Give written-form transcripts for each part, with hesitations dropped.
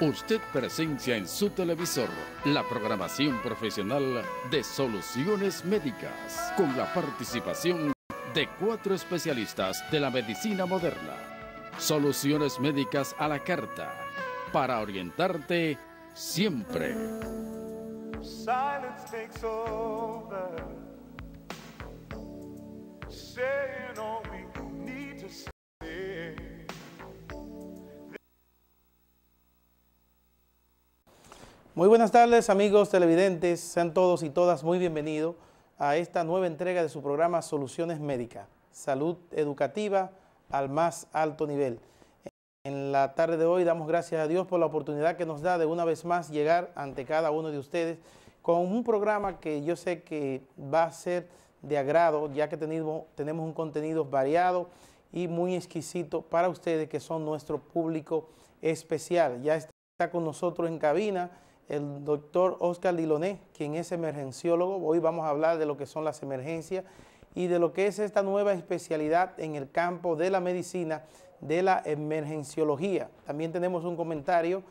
Usted presencia en su televisor la programación profesional de Soluciones Médicas, con la participación de 4 especialistas de la medicina moderna. Soluciones Médicas a la carta, para orientarte siempre. Silence takes over, saying all we need to say. Muy buenas tardes, amigos televidentes, sean todos y todas muy bienvenidos a esta nueva entrega de su programa Soluciones Médicas, salud educativa al más alto nivel. En la tarde de hoy damos gracias a Dios por la oportunidad que nos da de una vez más llegar ante cada uno de ustedes con un programa que yo sé que va a ser de agrado, ya que tenemos un contenido variado y muy exquisito para ustedes, que son nuestro público especial. Ya está con nosotros en cabina el doctor Oscar Diloné, quien es emergenciólogo. Hoy vamos a hablar de lo que son las emergencias y de lo que es esta nueva especialidad en el campo de la medicina, de la emergenciología. También tenemos un comentario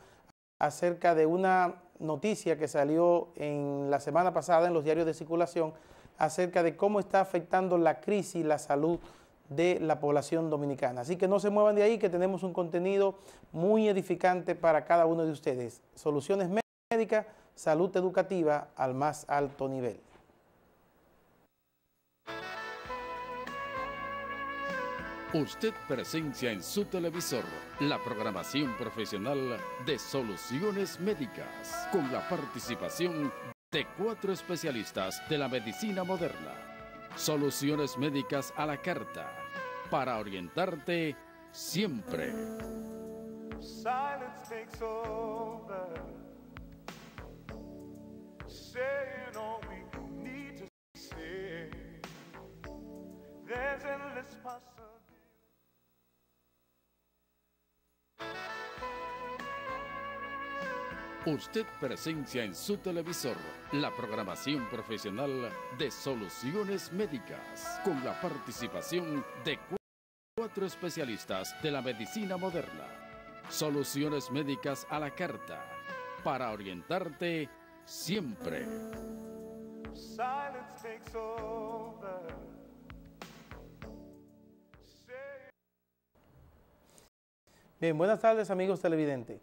acerca de una noticia que salió en la semana pasada en los diarios de circulación acerca de cómo está afectando la crisis la salud de la población dominicana. Así que no se muevan de ahí, que tenemos un contenido muy edificante para cada uno de ustedes. Soluciones Médicas, salud educativa al más alto nivel. Usted presencia en su televisor la programación profesional de Soluciones Médicas, con la participación de 4 especialistas de la medicina moderna. Soluciones Médicas a la carta, para orientarte siempre. Silence takes over, saying all we need to say. There's endless possibility. Usted presencia en su televisor la programación profesional de Soluciones Médicas, con la participación de 4 especialistas de la medicina moderna. Soluciones Médicas a la carta, para orientarte siempre. Silence takes over. Bien, buenas tardes, amigos televidentes.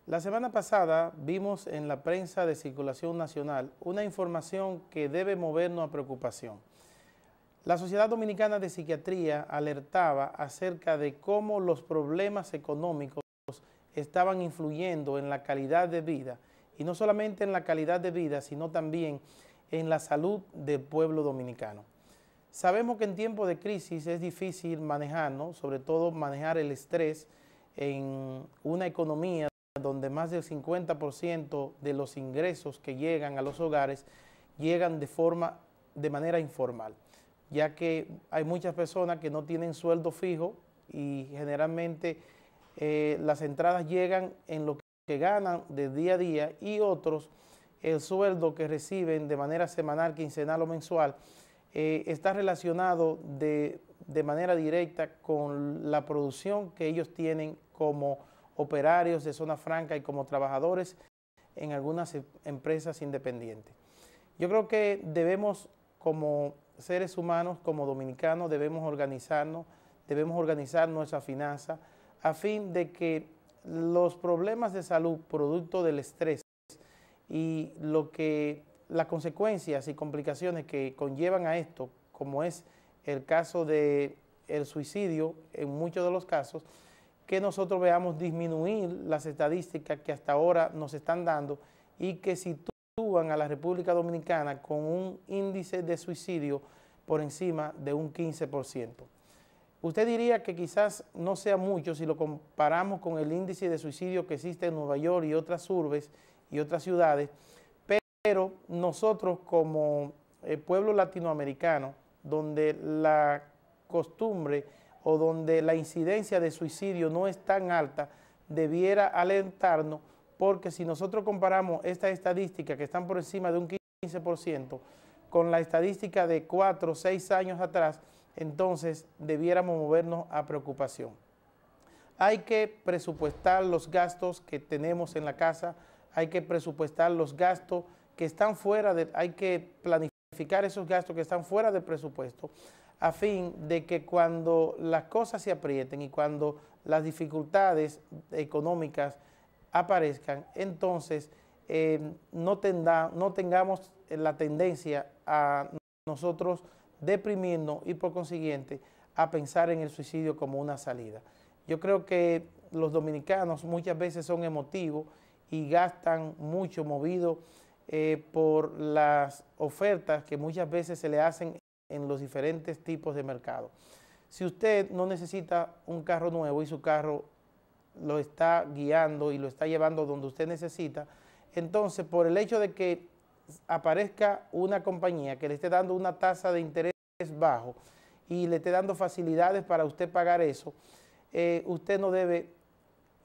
La semana pasada vimos en la prensa de circulación nacional una información que debe movernos a preocupación. La Sociedad Dominicana de Psiquiatría alertaba acerca de cómo los problemas económicos estaban influyendo en la calidad de vida, y no solamente en la calidad de vida, sino también en la salud del pueblo dominicano. Sabemos que en tiempos de crisis es difícil manejarnos, sobre todo manejar el estrés en una economía donde más del 50% de los ingresos que llegan a los hogares llegan de manera informal, ya que hay muchas personas que no tienen sueldo fijo y generalmente las entradas llegan en lo que ganan de día a día, y otros el sueldo que reciben de manera semanal, quincenal o mensual está relacionado de manera directa con la producción que ellos tienen como operarios de zona franca y como trabajadores en algunas empresas independientes. Yo creo que debemos, como seres humanos, como dominicanos, debemos organizar nuestras finanzas a fin de que los problemas de salud producto del estrés y las consecuencias y complicaciones que conllevan a esto, como es el caso del suicidio en muchos de los casos, que nosotros veamos disminuir las estadísticas que hasta ahora nos están dando y que sitúan a la República Dominicana con un índice de suicidio por encima de un 15%. Usted diría que quizás no sea mucho si lo comparamos con el índice de suicidio que existe en Nueva York y otras urbes y otras ciudades, pero nosotros como pueblo latinoamericano, donde la costumbre o donde la incidencia de suicidio no es tan alta, debiera alentarnos, porque si nosotros comparamos estas estadísticas que están por encima de un 15% con la estadística de 4 o 6 años atrás, entonces debiéramos movernos a preocupación. hay que presupuestar los gastos que tenemos en la casa, hay que presupuestar los gastos que están hay que planificar esos gastos que están fuera del presupuesto, a fin de que cuando las cosas se aprieten y cuando las dificultades económicas aparezcan, entonces no tengamos la tendencia a nosotros deprimirnos y por consiguiente a pensar en el suicidio como una salida. Yo creo que los dominicanos muchas veces son emotivos y gastan mucho movido por las ofertas que muchas veces se le hacen en los diferentes tipos de mercado. Si usted no necesita un carro nuevo y su carro lo está guiando y lo está llevando donde usted necesita, entonces por el hecho de que aparezca una compañía que le esté dando una tasa de interés bajo y le esté dando facilidades para usted pagar eso, usted no debe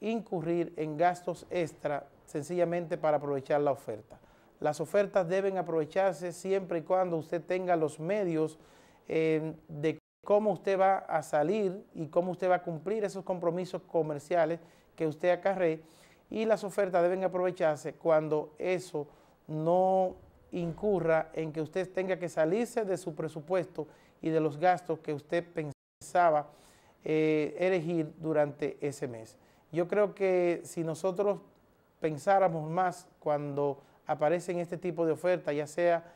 incurrir en gastos extra sencillamente para aprovechar la oferta. Las ofertas deben aprovecharse siempre y cuando usted tenga los medios de cómo usted va a salir y cómo usted va a cumplir esos compromisos comerciales que usted acarree, y las ofertas deben aprovecharse cuando eso no incurra en que usted tenga que salirse de su presupuesto y de los gastos que usted pensaba elegir durante ese mes. Yo creo que si nosotros pensáramos más cuando aparecen este tipo de ofertas, ya sea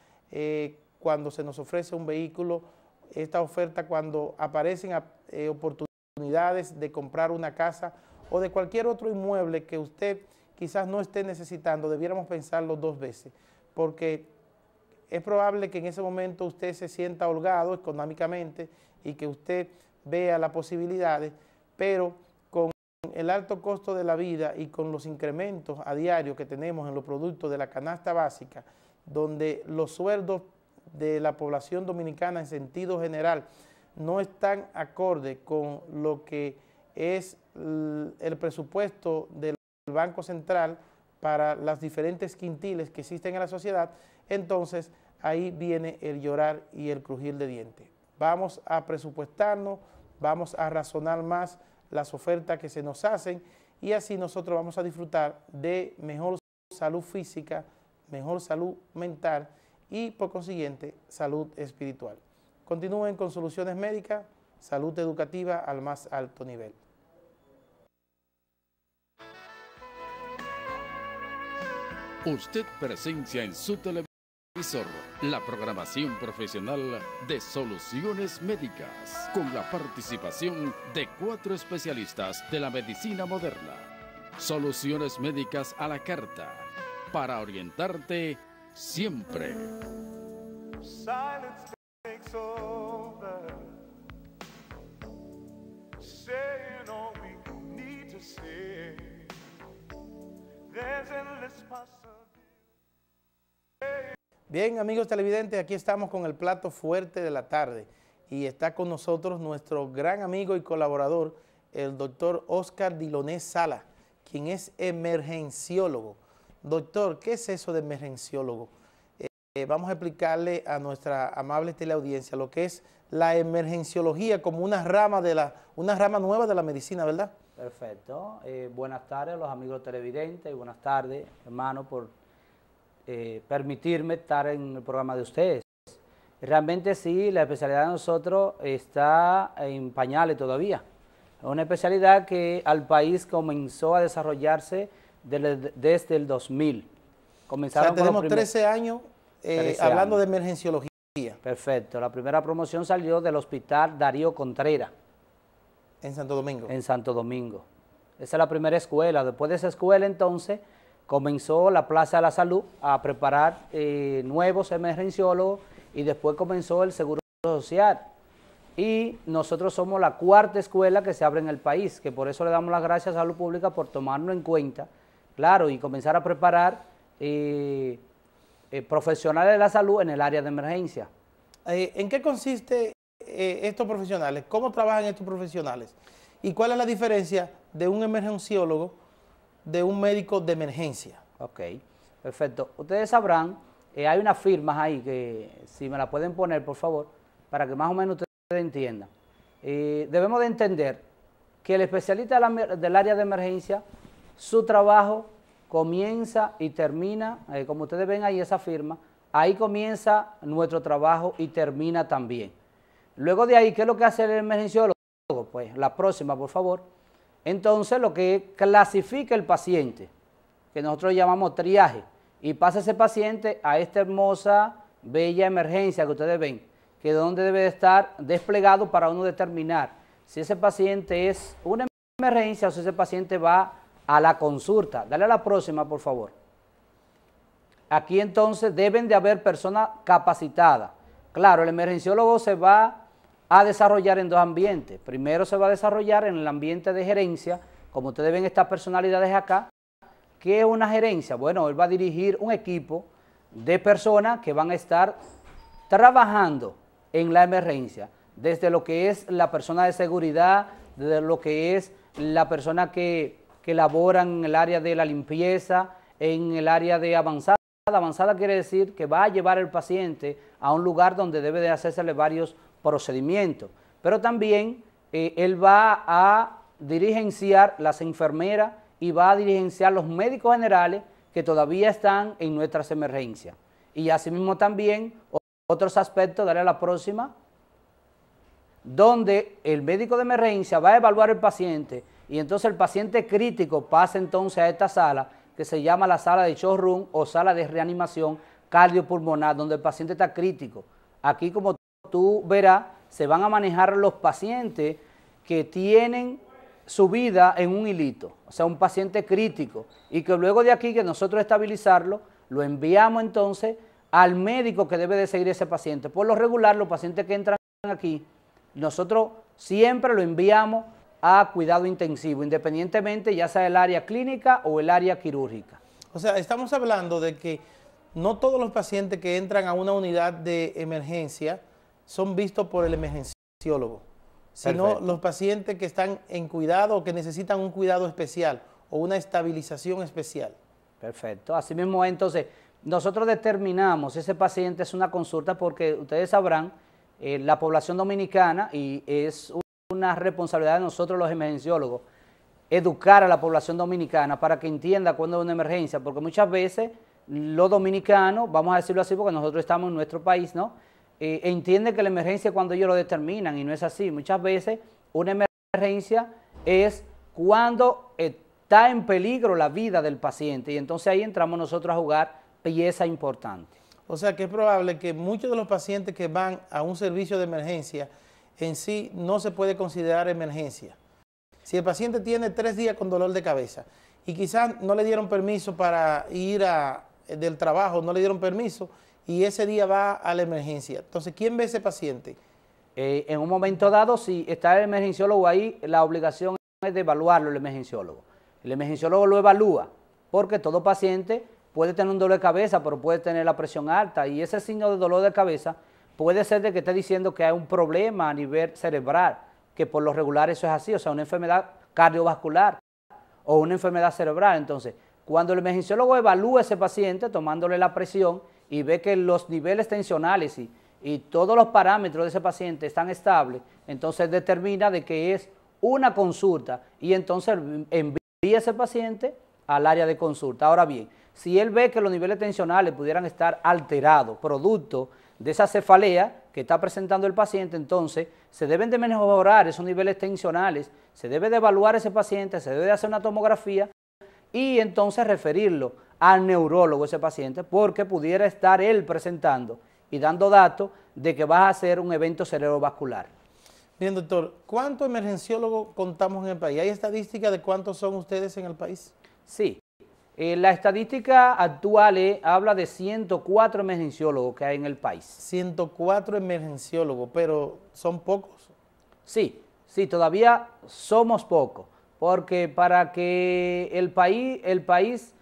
cuando se nos ofrece un vehículo, esta oferta cuando aparecen oportunidades de comprar una casa o de cualquier otro inmueble que usted quizás no esté necesitando, debiéramos pensarlo dos veces, porque es probable que en ese momento usted se sienta holgado económicamente y que usted vea las posibilidades, pero con el alto costo de la vida y con los incrementos a diario que tenemos en los productos de la canasta básica, donde los sueldos de la población dominicana en sentido general no están acorde con lo que es el presupuesto del Banco Central para las diferentes quintiles que existen en la sociedad, entonces ahí viene el llorar y el crujir de dientes. Vamos a presupuestarnos, vamos a razonar más las ofertas que se nos hacen y así nosotros vamos a disfrutar de mejor salud física, mejor salud mental y por consiguiente salud espiritual. Continúen con Soluciones Médicas, salud educativa al más alto nivel. Usted presencia en su televisor la programación profesional de Soluciones Médicas, con la participación de 4 especialistas de la medicina moderna. Soluciones Médicas a la carta, para orientarte siempre. Silence takes over, saying all we need to say. There's endless possibility. Bien, amigos televidentes, aquí estamos con el plato fuerte de la tarde y está con nosotros nuestro gran amigo y colaborador, el doctor Oscar Diloné Sala, quien es emergenciólogo. Doctor, ¿qué es eso de emergenciólogo? Vamos a explicarle a nuestra amable teleaudiencia lo que es la emergenciología como una rama nueva de la medicina, ¿verdad? Perfecto. Buenas tardes a los amigos televidentes y buenas tardes, hermano, por permitirme estar en el programa de ustedes. Realmente sí, la especialidad de nosotros está en pañales todavía. Es una especialidad que al país comenzó a desarrollarse desde el 2000. Comenzaron, o sea, tenemos 13 años hablando de emergenciología. Perfecto. La primera promoción salió del Hospital Darío Contreras. En Santo Domingo. En Santo Domingo. Esa es la primera escuela. Después de esa escuela, entonces, comenzó la Plaza de la Salud a preparar nuevos emergenciólogos y después comenzó el Seguro Social. Y nosotros somos la 4ª escuela que se abre en el país, que por eso le damos las gracias a Salud Pública por tomarnos en cuenta, claro, y comenzar a preparar profesionales de la salud en el área de emergencia. ¿En qué consiste estos profesionales? ¿Cómo trabajan estos profesionales? ¿Y cuál es la diferencia de un emergenciólogo de un médico de emergencia? Ok, perfecto. Ustedes sabrán, hay unas firmas ahí que si me la pueden poner, por favor, para que más o menos ustedes entiendan. Debemos de entender que el especialista del área de emergencia, su trabajo comienza y termina, como ustedes ven ahí esa firma, ahí comienza nuestro trabajo y termina también. Luego de ahí, ¿qué es lo que hace el emergenciólogo? Pues la próxima, por favor. Entonces, lo que clasifica el paciente, que nosotros llamamos triaje, y pasa ese paciente a esta hermosa, bella emergencia que ustedes ven, que es donde debe de estar desplegado para uno determinar si ese paciente es una emergencia o si ese paciente va a la consulta. Dale a la próxima, por favor. Aquí entonces deben de haber personas capacitadas. Claro, el emergenciólogo se va a desarrollar en dos ambientes. Primero se va a desarrollar en el ambiente de gerencia, como ustedes ven estas personalidades acá. ¿Qué es una gerencia? Bueno, él va a dirigir un equipo de personas que van a estar trabajando en la emergencia, desde lo que es la persona de seguridad, desde lo que es la persona que labora en el área de la limpieza, en el área de avanzada. Avanzada quiere decir que va a llevar el paciente a un lugar donde debe de hacérsele varios procedimientos, pero también él va a dirigenciar las enfermeras y va a dirigenciar los médicos generales que todavía están en nuestras emergencias. Y asimismo también otros aspectos, daré a la próxima, donde el médico de emergencia va a evaluar el paciente y entonces el paciente crítico pasa entonces a esta sala que se llama la sala de shock room o sala de reanimación cardiopulmonar, donde el paciente está crítico. Aquí, como tú verás, se van a manejar los pacientes que tienen su vida en un hilito, o sea, un paciente crítico, y que luego de aquí, que nosotros estabilizarlo, lo enviamos entonces al médico que debe de seguir ese paciente. Por lo regular, los pacientes que entran aquí, nosotros siempre lo enviamos a cuidado intensivo, independientemente ya sea el área clínica o el área quirúrgica. O sea, estamos hablando de que no todos los pacientes que entran a una unidad de emergencia son vistos por el emergenciólogo, sino Perfecto. los pacientes que están en cuidado o que necesitan un cuidado especial o una estabilización especial. Perfecto. Así mismo, entonces, nosotros determinamos si ese paciente es una consulta porque ustedes sabrán, la población dominicana, y es una responsabilidad de nosotros los emergenciólogos, educar a la población dominicana para que entienda cuándo es una emergencia, porque muchas veces los dominicanos, vamos a decirlo así porque nosotros estamos en nuestro país, ¿no? Entiende que la emergencia es cuando ellos lo determinan y no es así. Muchas veces una emergencia es cuando está en peligro la vida del paciente y entonces ahí entramos nosotros a jugar pieza importante. O sea que es probable que muchos de los pacientes que van a un servicio de emergencia en sí no se puede considerar emergencia. Si el paciente tiene 3 días con dolor de cabeza y quizás no le dieron permiso para ir del trabajo, no le dieron permiso y ese día va a la emergencia. Entonces, ¿quién ve ese paciente? En un momento dado, si está el emergenciólogo ahí, la obligación es de evaluarlo el emergenciólogo. El emergenciólogo lo evalúa porque todo paciente puede tener un dolor de cabeza, pero puede tener la presión alta y ese signo de dolor de cabeza puede ser de que esté diciendo que hay un problema a nivel cerebral, que por lo regular eso es así, o sea, una enfermedad cardiovascular o una enfermedad cerebral. Entonces, cuando el emergenciólogo evalúa a ese paciente tomándole la presión y ve que los niveles tensionales y todos los parámetros de ese paciente están estables, entonces determina de que es una consulta y entonces envía a ese paciente al área de consulta. Ahora bien, si él ve que los niveles tensionales pudieran estar alterados, producto de esa cefalea que está presentando el paciente, entonces se deben de mejorar esos niveles tensionales, se debe de evaluar ese paciente, se debe de hacer una tomografía y entonces referirlo al neurólogo ese paciente porque pudiera estar él presentando y dando datos de que va a hacer un evento cerebrovascular. Bien, doctor, ¿cuántos emergenciólogos contamos en el país? ¿Hay estadística de cuántos son ustedes en el país? Sí. La estadística actual habla de 104 emergenciólogos que hay en el país. 104 emergenciólogos, pero ¿son pocos? Sí, todavía somos pocos, porque para que el país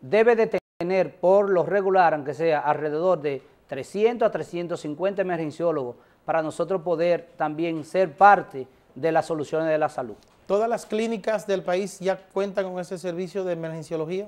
debe de tener por lo regular, aunque sea alrededor de 300 a 350 emergenciólogos, para nosotros poder también ser parte de las soluciones de la salud. ¿Todas las clínicas del país ya cuentan con ese servicio de emergenciología?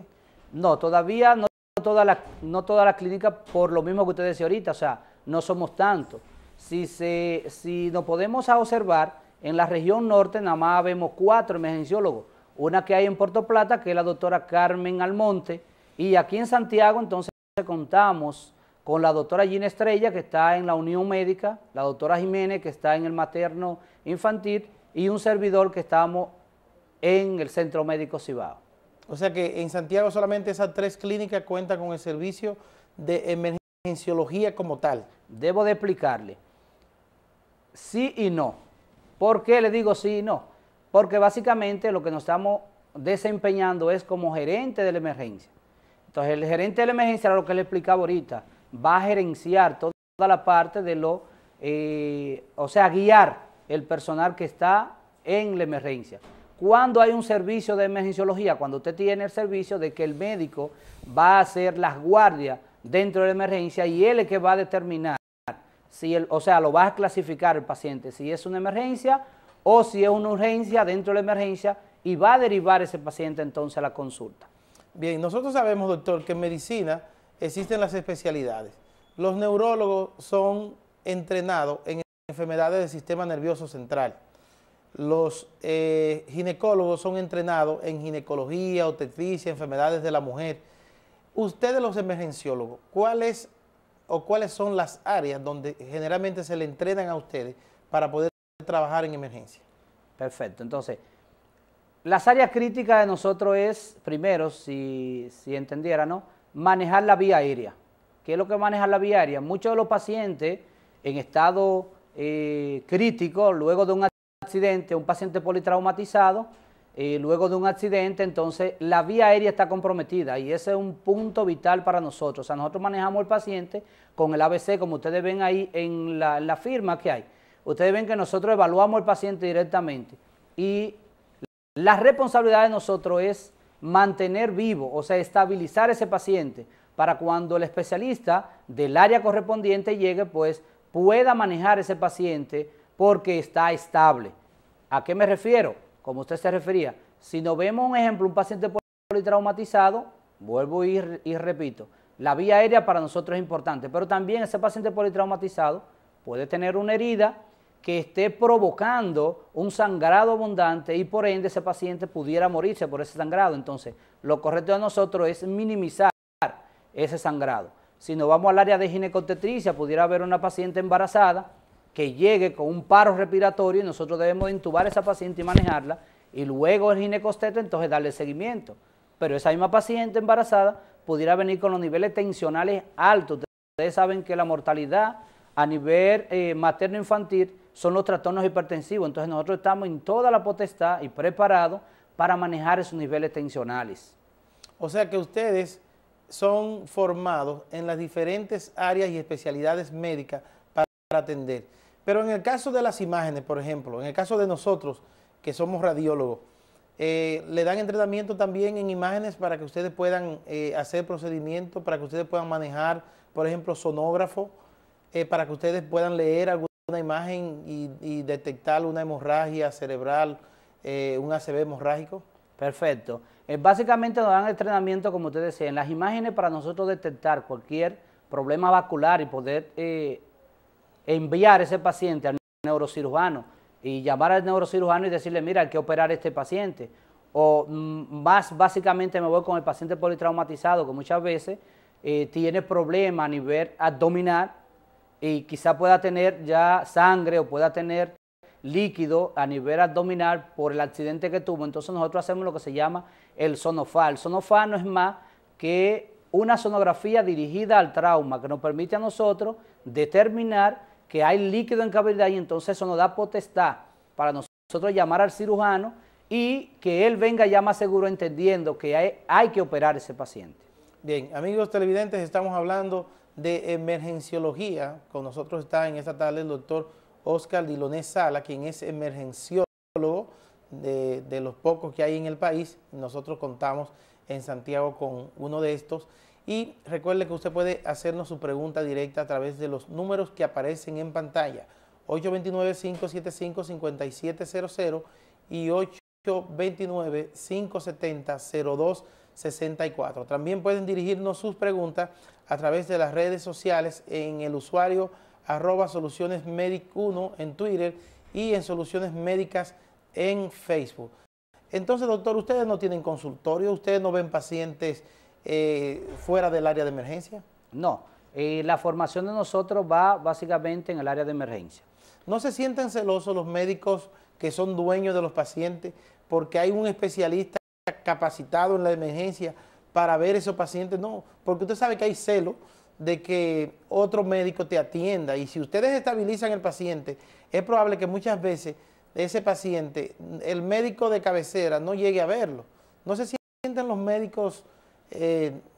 No, todavía no todas las clínicas, por lo mismo que usted decía ahorita, o sea, no somos tantos. Si nos podemos observar, En la región norte nada más vemos 4 emergenciólogos, una que hay en Puerto Plata, que es la doctora Carmen Almonte, y aquí en Santiago entonces contamos con la doctora Gina Estrella, que está en la Unión Médica, la doctora Jiménez, que está en el materno infantil, y un servidor que estamos en el Centro Médico Cibao. O sea que en Santiago solamente esas 3 clínicas cuentan con el servicio de emergenciología como tal. Debo de explicarle, sí y no. ¿Por qué le digo sí y no? Porque básicamente lo que nos estamos desempeñando es como gerente de la emergencia. Entonces el gerente de la emergencia, era lo que le explicaba ahorita, va a gerenciar toda la parte de lo, o sea, guiar el personal que está en la emergencia. Cuando hay un servicio de emergenciología, cuando usted tiene el servicio de que el médico va a hacer las guardias dentro de la emergencia y él es que va a determinar, si o sea, lo va a clasificar el paciente, si es una emergencia o si es una urgencia dentro de la emergencia y va a derivar ese paciente entonces a la consulta. Bien, nosotros sabemos, doctor, que en medicina existen las especialidades. Los neurólogos son entrenados en enfermedades del sistema nervioso central. Los ginecólogos son entrenados en ginecología, obstetricia, enfermedades de la mujer. Ustedes, los emergenciólogos, ¿cuáles son las áreas donde generalmente se le entrenan a ustedes para poder trabajar en emergencia? Perfecto, entonces, las áreas críticas de nosotros es, primero, si entendiera, ¿no?, manejar la vía aérea. ¿Qué es lo que maneja la vía aérea? Muchos de los pacientes en estado crítico, luego de un accidente, un paciente politraumatizado, luego de un accidente, entonces la vía aérea está comprometida y ese es un punto vital para nosotros. O sea, nosotros manejamos al paciente con el ABC, como ustedes ven ahí en la firma que hay. Ustedes ven que nosotros evaluamos al paciente directamente y la responsabilidad de nosotros es mantener vivo, o sea, estabilizar ese paciente para cuando el especialista del área correspondiente llegue, pues pueda manejar ese paciente porque está estable. ¿A qué me refiero? Como usted se refería, si nos vemos un ejemplo, un paciente politraumatizado, vuelvo y repito, la vía aérea para nosotros es importante, pero también ese paciente politraumatizado puede tener una herida que esté provocando un sangrado abundante y por ende ese paciente pudiera morirse por ese sangrado. Entonces, lo correcto de nosotros es minimizar ese sangrado. Si nos vamos al área de ginecobstetricia, pudiera haber una paciente embarazada que llegue con un paro respiratorio y nosotros debemos de intubar a esa paciente y manejarla y luego el ginecobstetra entonces darle seguimiento. Pero esa misma paciente embarazada pudiera venir con los niveles tensionales altos. Ustedes saben que la mortalidad a nivel materno-infantil son los trastornos hipertensivos, entonces nosotros estamos en toda la potestad y preparados para manejar esos niveles tensionales. O sea que ustedes son formados en las diferentes áreas y especialidades médicas para atender. Pero en el caso de las imágenes, por ejemplo, en el caso de nosotros, que somos radiólogos, ¿le dan entrenamiento también en imágenes para que ustedes puedan hacer procedimientos, para que ustedes puedan manejar, por ejemplo, sonógrafo, para que ustedes puedan leer alguna imagen y detectar una hemorragia cerebral, un ACV hemorrágico? Perfecto. Básicamente nos dan entrenamiento, como usted decía, en las imágenes para nosotros detectar cualquier problema vascular y poder enviar ese paciente al neurocirujano y llamar al neurocirujano y decirle, mira, hay que operar a este paciente. O más básicamente me voy con el paciente politraumatizado, que muchas veces tiene problemas a nivel abdominal y quizá pueda tener ya sangre o pueda tener líquido a nivel abdominal por el accidente que tuvo. Entonces nosotros hacemos lo que se llama el sonofar. El sonofar no es más que una sonografía dirigida al trauma que nos permite a nosotros determinar que hay líquido en cavidad y entonces eso nos da potestad para nosotros llamar al cirujano y que él venga ya más seguro entendiendo que hay que operar a ese paciente. Bien, amigos televidentes, estamos hablando de emergenciología. Con nosotros está en esta tarde el doctor Oscar Diloné Sala, quien es emergenciólogo de los pocos que hay en el país. Nosotros contamos en Santiago con uno de estos. Y recuerde que usted puede hacernos su pregunta directa a través de los números que aparecen en pantalla, 829-575-5700 y 829-570-0264. También pueden dirigirnos sus preguntas a través de las redes sociales en el usuario @solucionesmedic1 en Twitter y en Soluciones Médicas en Facebook. Entonces, doctor, ¿ustedes no tienen consultorio? ¿Ustedes no ven pacientes fuera del área de emergencia? No, la formación de nosotros va básicamente en el área de emergencia. ¿No se sienten celosos los médicos que son dueños de los pacientes porque hay un especialista capacitado en la emergencia para ver esos pacientes? No, porque usted sabe que hay celo de que otro médico te atienda, y si ustedes estabilizan el paciente, es probable que muchas veces ese paciente, el médico de cabecera no llegue a verlo. ¿No se sienten los médicos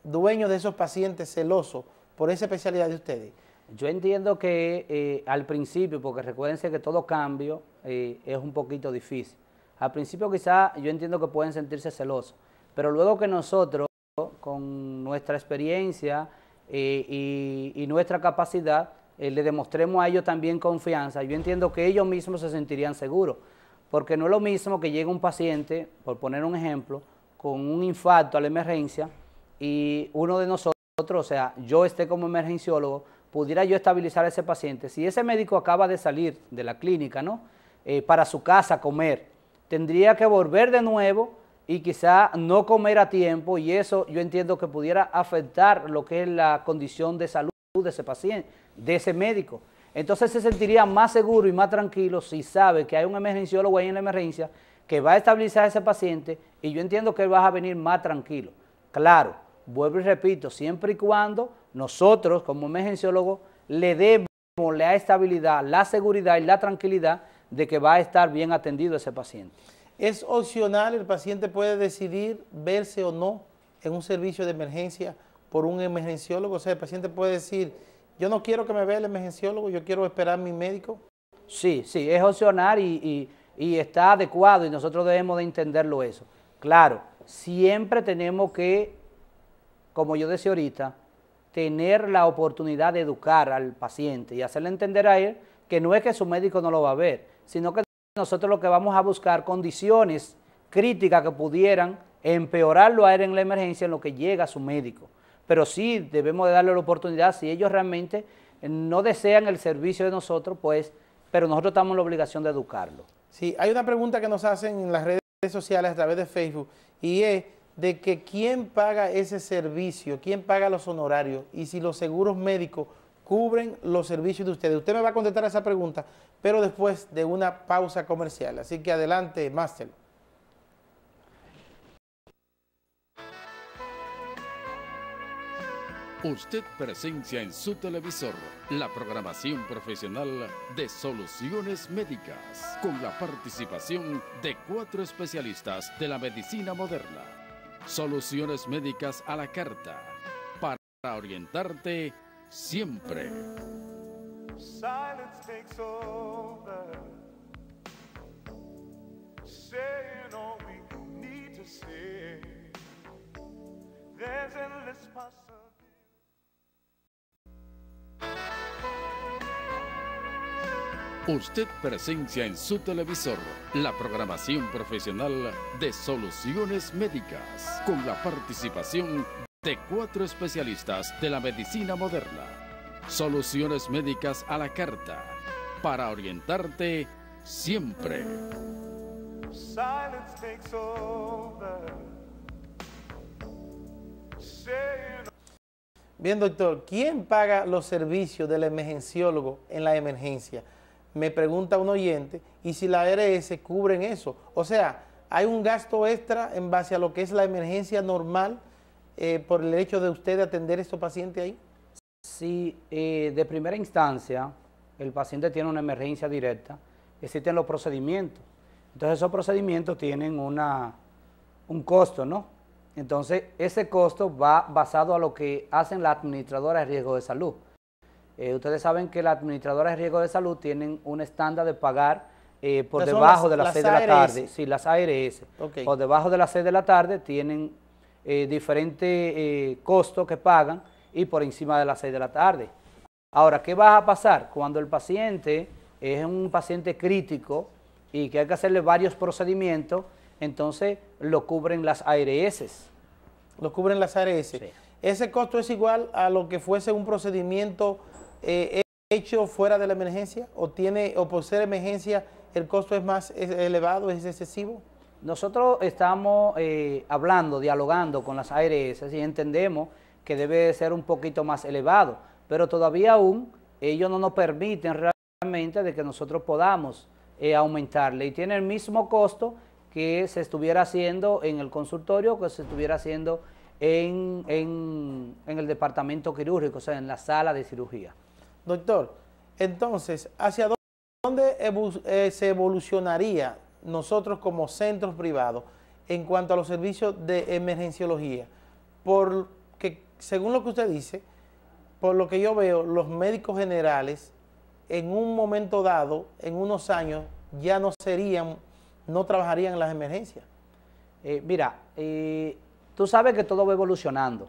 dueños de esos pacientes celosos por esa especialidad de ustedes? Yo entiendo que al principio, porque recuérdense que todo cambio es un poquito difícil. Al principio quizá yo entiendo que pueden sentirse celosos, pero luego que nosotros, con nuestra experiencia y nuestra capacidad, le demostremos a ellos también confianza, yo entiendo que ellos mismos se sentirían seguros, porque no es lo mismo que llegue un paciente, por poner un ejemplo, con un infarto a la emergencia y uno de nosotros, o sea, yo esté como emergenciólogo, pudiera yo estabilizar a ese paciente. Si ese médico acaba de salir de la clínica, ¿no?, para su casa a comer, tendría que volver de nuevo y quizá no comer a tiempo, y eso yo entiendo que pudiera afectar lo que es la condición de salud de ese paciente, de ese médico. Entonces se sentiría más seguro y más tranquilo si sabe que hay un emergenciólogo ahí en la emergencia que va a estabilizar a ese paciente, y yo entiendo que él va a venir más tranquilo. Claro, vuelvo y repito, siempre y cuando nosotros como emergenciólogos le demos la estabilidad, la seguridad y la tranquilidad de que va a estar bien atendido ese paciente. ¿Es opcional? ¿El paciente puede decidir verse o no en un servicio de emergencia por un emergenciólogo? O sea, el paciente puede decir, yo no quiero que me vea el emergenciólogo, yo quiero esperar a mi médico. Sí, es opcional y está adecuado, y nosotros debemos de entenderlo eso. Claro, siempre tenemos que, como yo decía ahorita, tener la oportunidad de educar al paciente y hacerle entender a él que no es que su médico no lo va a ver, sino que nosotros lo que vamos a buscar condiciones críticas que pudieran empeorarlo a él en la emergencia en lo que llega a su médico. Pero sí debemos de darle la oportunidad, si ellos realmente no desean el servicio de nosotros, pues, pero nosotros estamos en la obligación de educarlo. Sí, hay una pregunta que nos hacen en las redes sociales a través de Facebook, y es de que quién paga ese servicio, quién paga los honorarios, y si los seguros médicos cubren los servicios de ustedes. Usted me va a contestar esa pregunta, pero después de una pausa comercial. Así que adelante, Máster. Usted presencia en su televisor la programación profesional de Soluciones Médicas, con la participación de 4 especialistas de la medicina moderna. Soluciones Médicas a la carta, para orientarte siempre. Silence takes over, saying all we need to say. There's endless possibility. Usted presencia en su televisor la programación profesional de Soluciones Médicas, con la participación de 4 especialistas de la medicina moderna. Soluciones Médicas a la carta, para orientarte siempre. Silence takes over, saying Bien, doctor, ¿quién paga los servicios del emergenciólogo en la emergencia? Me pregunta un oyente, y si la ARS cubren eso. O sea, ¿hay un gasto extra en base a lo que es la emergencia normal por el hecho de usted atender a estos pacientes ahí? Si de primera instancia el paciente tiene una emergencia directa, existen los procedimientos. Entonces esos procedimientos tienen un costo, ¿no? Entonces ese costo va basado a lo que hacen las administradoras de riesgo de salud. Ustedes saben que las administradoras de riesgo de salud tienen un estándar de pagar por debajo de las 6 de la tarde. Sí, las ARS. Okay. Por debajo de las 6 de la tarde tienen diferentes costos que pagan, y por encima de las 6 de la tarde. Ahora, ¿qué va a pasar? Cuando el paciente es un paciente crítico y que hay que hacerle varios procedimientos, entonces lo cubren las ARS. Lo cubren las ARS. Sí. ¿Ese costo es igual a lo que fuese un procedimiento hecho fuera de la emergencia? ¿O por ser emergencia el costo es más elevado, es excesivo? Nosotros estamos hablando, dialogando con las ARS y entendemos que debe ser un poquito más elevado, pero todavía aún ellos no nos permiten realmente de que nosotros podamos aumentarle y tiene el mismo costo que se estuviera haciendo en el consultorio, que se estuviera haciendo en el departamento quirúrgico, o sea, en la sala de cirugía. Doctor, entonces, ¿hacia dónde se evolucionaría nosotros como centros privados en cuanto a los servicios de emergenciología? Porque, según lo que usted dice, por lo que yo veo, los médicos generales en un momento dado, en unos años, ya no trabajarían en las emergencias. Mira, tú sabes que todo va evolucionando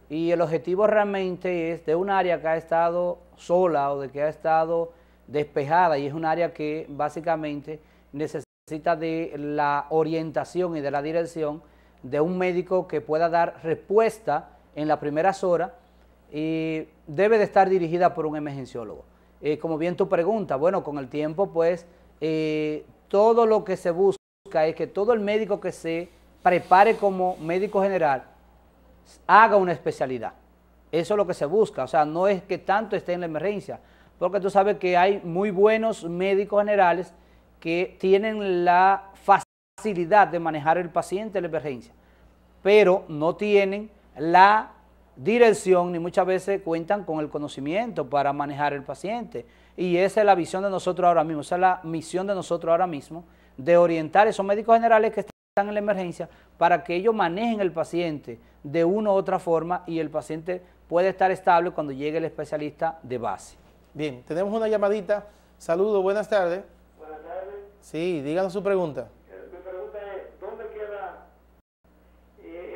y el objetivo realmente es de un área que ha estado sola o de que ha estado despejada y es un área que básicamente necesita de la orientación y de la dirección de un médico que pueda dar respuesta en las primeras horas y debe de estar dirigida por un emergenciólogo. Como bien tu pregunta, bueno, con el tiempo pues todo lo que se busca es que todo el médico que se prepare como médico general haga una especialidad. Eso es lo que se busca, o sea, no es que tanto esté en la emergencia, porque tú sabes que hay muy buenos médicos generales que tienen la facilidad de manejar el paciente en la emergencia, pero no tienen la dirección ni muchas veces cuentan con el conocimiento para manejar el paciente. Y esa es la visión de nosotros ahora mismo, esa es la misión de nosotros ahora mismo, de orientar a esos médicos generales que están en la emergencia para que ellos manejen el paciente de una u otra forma y el paciente puede estar estable cuando llegue el especialista de base. Bien, tenemos una llamadita. Saludos, buenas tardes. Buenas tardes. Sí, díganos su pregunta. Mi pregunta es, ¿dónde queda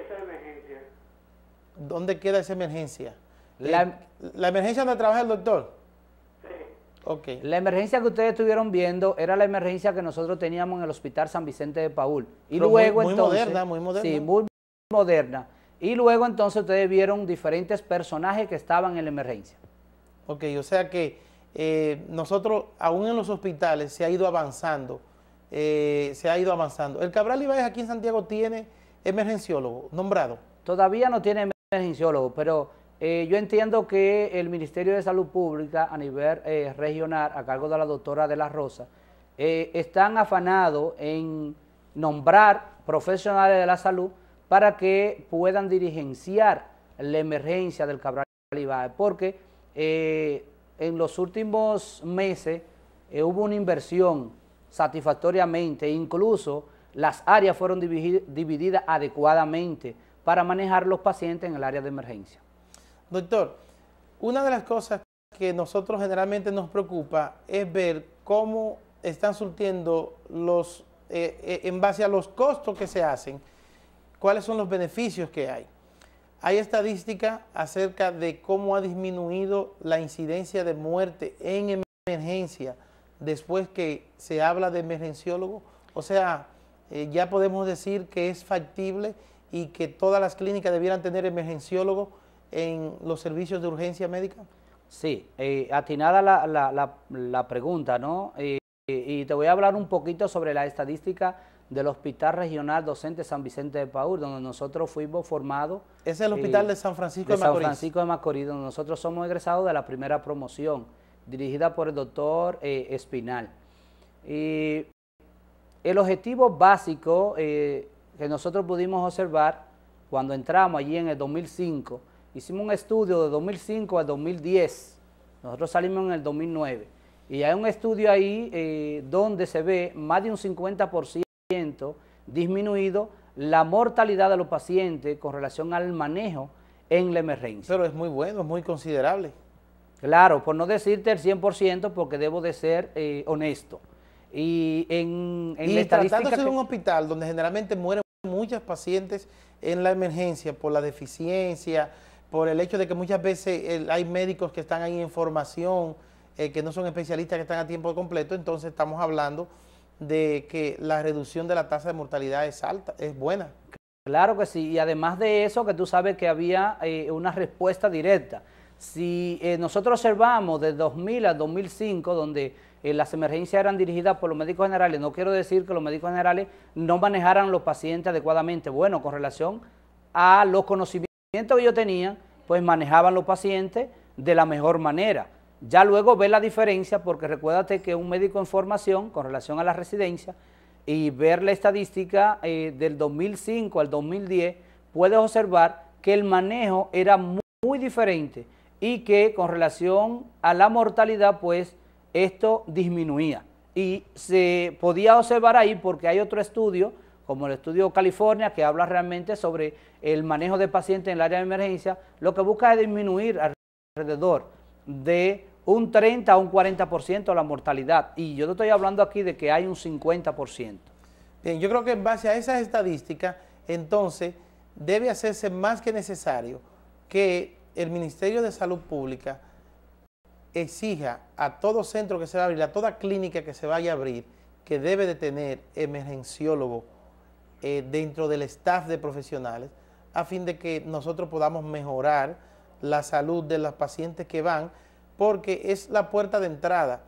esa emergencia? ¿Dónde queda esa emergencia? La emergencia donde trabaja el doctor? Sí. Ok. La emergencia que ustedes estuvieron viendo era la emergencia que nosotros teníamos en el Hospital San Vicente de Paúl. Y Pero luego muy entonces, moderna, muy moderna. Sí, muy moderna. Y luego entonces ustedes vieron diferentes personajes que estaban en la emergencia. Ok, o sea que nosotros, aún en los hospitales, se ha ido avanzando. ¿El Cabral Ibáez aquí en Santiago tiene emergenciólogo nombrado? Todavía no tiene emergenciólogo, pero yo entiendo que el Ministerio de Salud Pública a nivel regional, a cargo de la doctora de la Rosa, están afanados en nombrar profesionales de la salud para que puedan dirigenciar la emergencia del Cabral Ibáez, porque en los últimos meses hubo una inversión satisfactoriamente, incluso las áreas fueron divididas adecuadamente para manejar los pacientes en el área de emergencia. Doctor, una de las cosas que nosotros generalmente nos preocupa es ver cómo están surtiendo en base a los costos que se hacen, cuáles son los beneficios que hay. Hay estadísticas acerca de cómo ha disminuido la incidencia de muerte en emergencia después que se habla de emergenciólogo. O sea, ya podemos decir que es factible y que todas las clínicas debieran tener emergenciólogo en los servicios de urgencia médica. Sí, atinada la pregunta, ¿no? Y te voy a hablar un poquito sobre la estadística del Hospital Regional Docente San Vicente de Paúl, donde nosotros fuimos formados. Es el Hospital de San Francisco de Macorís. San Francisco de Macorís, donde nosotros somos egresados de la primera promoción, dirigida por el doctor Espinal. Y el objetivo básico que nosotros pudimos observar cuando entramos allí en el 2005, hicimos un estudio de 2005 al 2010, nosotros salimos en el 2009, y hay un estudio ahí donde se ve más de un 50% disminuido la mortalidad de los pacientes con relación al manejo en la emergencia. Pero es muy bueno, es muy considerable. Claro, por no decirte el 100% porque debo de ser honesto. Y en la estadística tratándose de un hospital donde generalmente mueren muchos pacientes en la emergencia por la deficiencia, por el hecho de que muchas veces hay médicos que están ahí en formación, que no son especialistas, que están a tiempo completo, entonces estamos hablando de que la reducción de la tasa de mortalidad es alta, es buena. Claro que sí, y además de eso, que tú sabes que había una respuesta directa. Si nosotros observamos de 2000 a 2005, donde las emergencias eran dirigidas por los médicos generales. No quiero decir que los médicos generales no manejaran los pacientes adecuadamente. Bueno, con relación a los conocimientos que ellos tenían, pues manejaban los pacientes de la mejor manera. Ya luego ve la diferencia, porque recuérdate que un médico en formación con relación a la residencia y ver la estadística del 2005 al 2010, puedes observar que el manejo era muy diferente y que con relación a la mortalidad, pues esto disminuía. Y se podía observar ahí porque hay otro estudio, como el estudio California, que habla realmente sobre el manejo de pacientes en el área de emergencia. Lo que busca es disminuir alrededor de un 30 a un 40% la mortalidad. Y yo te estoy hablando aquí de que hay un 50%. Bien, yo creo que en base a esas estadísticas, entonces, debe hacerse más que necesario que el Ministerio de Salud Pública exija a todo centro que se va a abrir, a toda clínica que se vaya a abrir, que debe de tener emergenciólogo dentro del staff de profesionales, a fin de que nosotros podamos mejorar la salud de los pacientes que van, porque es la puerta de entrada.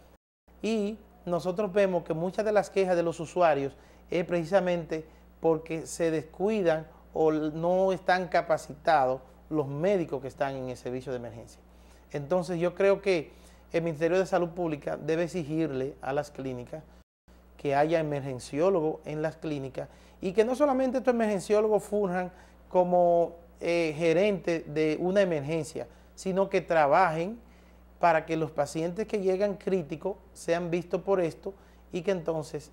Y nosotros vemos que muchas de las quejas de los usuarios es precisamente porque se descuidan o no están capacitados los médicos que están en el servicio de emergencia. Entonces yo creo que el Ministerio de Salud Pública debe exigirle a las clínicas que haya emergenciólogos en las clínicas y que no solamente estos emergenciólogos funjan como gerentes de una emergencia, sino que trabajen para que los pacientes que llegan críticos sean vistos por esto y que entonces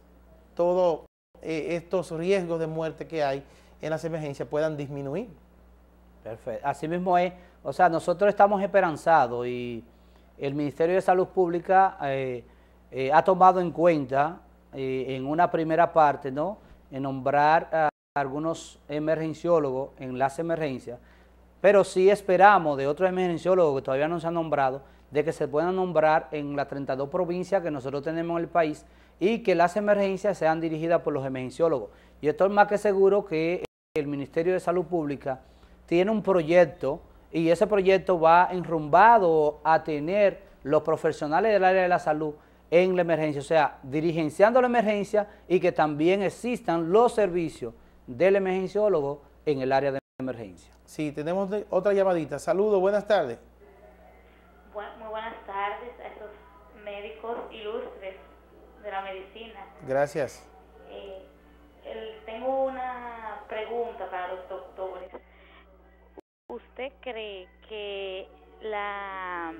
todos estos riesgos de muerte que hay en las emergencias puedan disminuir. Perfecto, así mismo es. O sea, nosotros estamos esperanzados y el Ministerio de Salud Pública ha tomado en cuenta en una primera parte, ¿no?, en nombrar a algunos emergenciólogos en las emergencias, pero sí esperamos de otros emergenciólogos que todavía no se han nombrado, de que se puedan nombrar en las 32 provincias que nosotros tenemos en el país y que las emergencias sean dirigidas por los emergenciólogos. Y estoy más que seguro que el Ministerio de Salud Pública tiene un proyecto y ese proyecto va enrumbado a tener los profesionales del área de la salud en la emergencia, o sea, dirigenciando la emergencia y que también existan los servicios del emergenciólogo en el área de emergencia. Sí, tenemos otra llamadita. Saludos, buenas tardes. Muy buenas tardes a esos médicos ilustres de la medicina. Gracias. Tengo una pregunta para los doctores. ¿Usted cree que la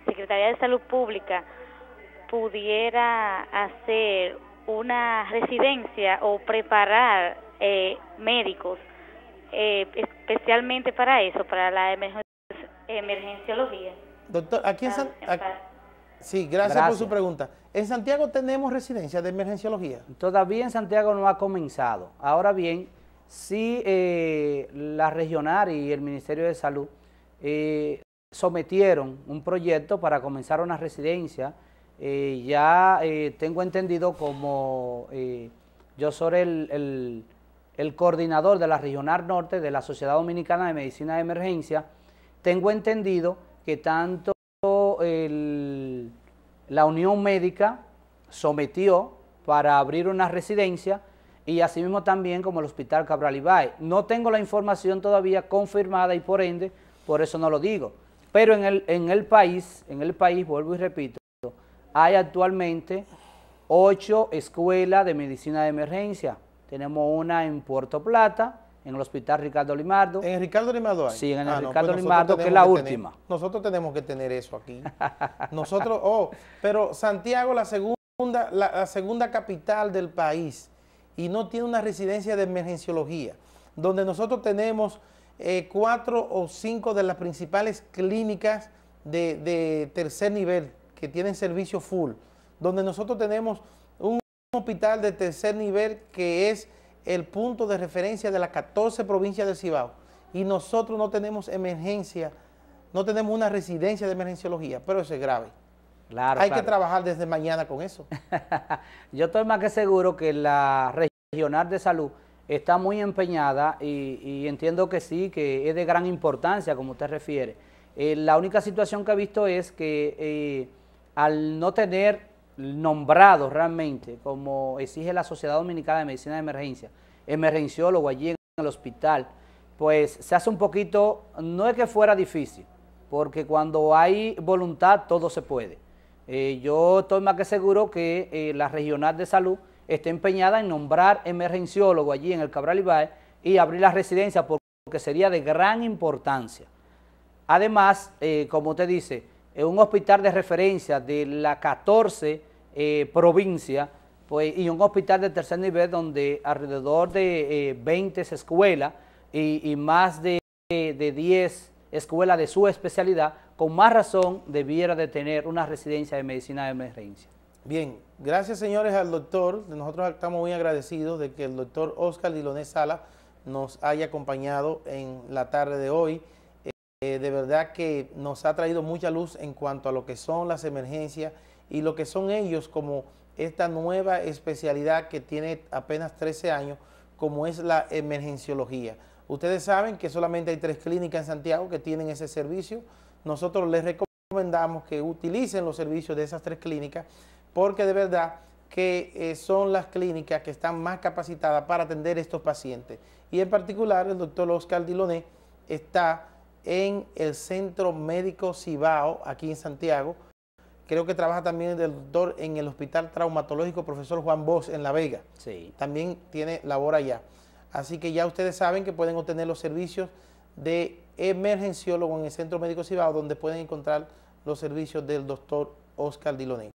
Secretaría de Salud Pública pudiera hacer una residencia o preparar médicos especialmente para eso, para la emergenciología? Doctor, aquí en sí, gracias por su pregunta. ¿En Santiago tenemos residencia de emergenciología? Todavía en Santiago no ha comenzado. Ahora bien, sí la regional y el Ministerio de Salud sometieron un proyecto para comenzar una residencia. Ya tengo entendido, como yo soy el coordinador de la Regional Norte de la Sociedad Dominicana de Medicina de Emergencia, tengo entendido que tanto la Unión Médica sometió para abrir una residencia y asimismo también como el Hospital Cabral Ibáez. No tengo la información todavía confirmada y por ende, por eso no lo digo. Pero en el país, vuelvo y repito, hay actualmente 8 escuelas de medicina de emergencia. Tenemos una en Puerto Plata, en el Hospital Ricardo Limardo. ¿En el Ricardo Limardo hay? Sí, en el Ricardo Limardo, que es la última. Nosotros tenemos que tener eso aquí. Nosotros, pero Santiago, la segunda capital del país, y no tiene una residencia de emergenciología, donde nosotros tenemos 4 o 5 de las principales clínicas de tercer nivel que tienen servicio full, donde nosotros tenemos un hospital de tercer nivel que es el punto de referencia de las 14 provincias del Cibao, y nosotros no tenemos emergencia, no tenemos una residencia de emergenciología, pero eso es grave. Claro, Hay que trabajar desde mañana con eso. Yo estoy más que seguro que la regional de salud está muy empeñada y entiendo que sí, que es de gran importancia, como usted refiere. La única situación que he visto es que al no tener nombrado realmente, como exige la Sociedad Dominicana de Medicina de Emergencia, emergenciólogo allí en el hospital, pues se hace un poquito, no es que fuera difícil, porque cuando hay voluntad todo se puede. Yo estoy más que seguro que la Regional de Salud está empeñada en nombrar emergenciólogo allí en el Cabral Ibáez y abrir la residencia porque sería de gran importancia. Además, como usted dice, un hospital de referencia de la 14 provincias, pues, y un hospital de tercer nivel donde alrededor de 20 escuelas y más de 10 escuelas de su especialidad, con más razón debiera de tener una residencia de medicina de emergencia. Bien, gracias señores al doctor. Nosotros estamos muy agradecidos de que el doctor Oscar Diloné Sala nos haya acompañado en la tarde de hoy. De verdad que nos ha traído mucha luz en cuanto a lo que son las emergencias y lo que son ellos como esta nueva especialidad que tiene apenas 13 años, como es la emergenciología. Ustedes saben que solamente hay 3 clínicas en Santiago que tienen ese servicio. Nosotros les recomendamos que utilicen los servicios de esas 3 clínicas porque de verdad que son las clínicas que están más capacitadas para atender estos pacientes. Y en particular el doctor Oscar Diloné está en el Centro Médico Cibao, aquí en Santiago. Creo que trabaja también el doctor en el Hospital Traumatológico Profesor Juan Bosch en La Vega. Sí. También tiene labor allá. Así que ya ustedes saben que pueden obtener los servicios de emergenciólogo en el Centro Médico Cibao, donde pueden encontrar los servicios del doctor Oscar Diloné.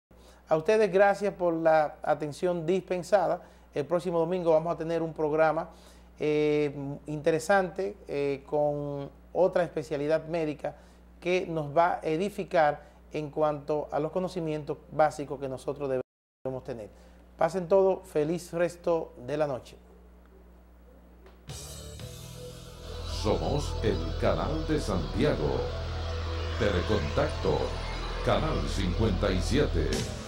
A ustedes gracias por la atención dispensada. El próximo domingo vamos a tener un programa interesante con otra especialidad médica que nos va a edificar en cuanto a los conocimientos básicos que nosotros debemos tener. Pasen todo, feliz resto de la noche. Somos el Canal de Santiago. Telecontacto, Canal 57.